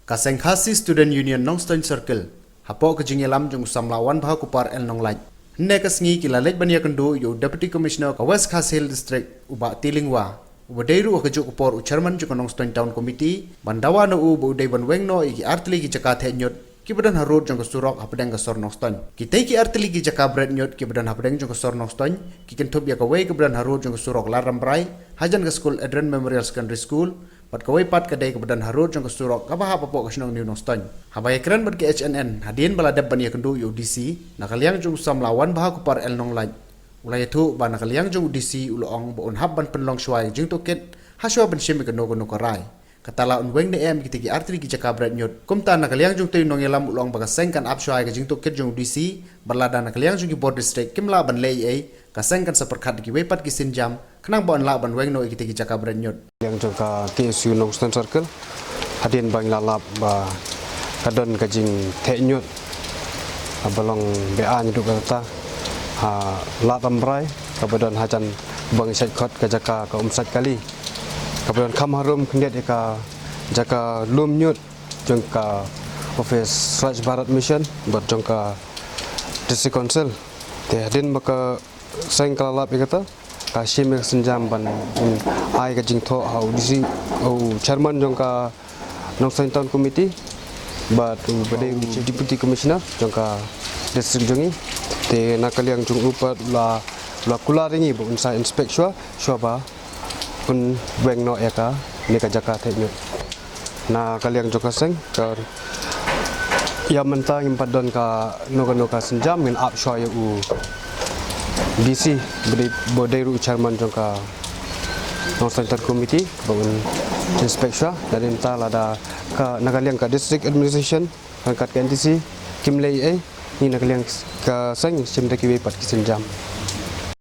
Kaseng khasi Student Union Nongstoiñ Circle hapo ke jingelam jung samlawan bah kupar el Nonglañ ne kasngi kilalek bania kendu yo Deputy Commissioner ka West Khas Hill District uba Tilingwa ubadeiru ke juk kupor chairman jung Nongstoiñ Town Committee bandawa no u bu dei ban Weng no iki Tylli ki Jaka the Ñiut ki badan harut jung surok hapdeng ka sor Nongstoiñ ki tei ki Tylli ki Jaka Bret Ñiut ki badan hapdeng jung sor Nongstoiñ ki kentup ya ka wei ki badan harut jung surok laram brai hajan ka school Adrian Memorial Secondary School pat kawai pat kadai kebadan harut jang kesurok kabaha papok kasnong new Nongstoiñ habai keren bat ke HNN hadien baladab bania kendu UDC nakaliang jung sam lawan baha kupar el Nonglañ ulai itu ba nakaliang jung UDC ulong bo on habban penlong shwai jing toket haswa ban shemi keno kono karai katala on Weng ne em kitigi Tylli ki Jaka Bret Ñiut kumta nakaliang jung tei nongelam ulong baga sengkan ap shwai ke jing toket jung UDC balada nakaliang jung ki board district kimla ban lei ai kasengkan seperkat ki wepat ki sinjam kenang bon la ban Weng no ikiti ki Jaka Bret Ñiut yang jangka KSU Nongstoiñ Circle hadin bang lalap ba kadon kajing the Ñiut abalong ba nyuduk kata ha la tambrai kabadon hajan bang syaikhot ka Jaka ka umsat kali kabadon kam harum kendiat ka Jaka lum Ñiut jangka office Swachh Bharat mission buat jangka district council te hadin maka seng kalalap kata kasim yang senjam ban ai ka jingtho hau disi au chairman jongka Nongstoiñ Town Committee but bade deputy commissioner jongka district jongi te nakaliang jong upat la kula ringi bu unsa inspect shwa ba pun Weng no ya ka ni ka Jaka the Ñiut na kaliang jongka seng ka ya mentang impadon ka no ka senjam min up shwa ya u DC bodai ru chairman jangka Nongstoiñ Town Committee bangun inspeksi dari entah ada ke nakaliang ke district administration angkat ke NTC kim lei ni nakaliang ke sang sim taki wepat kisenjam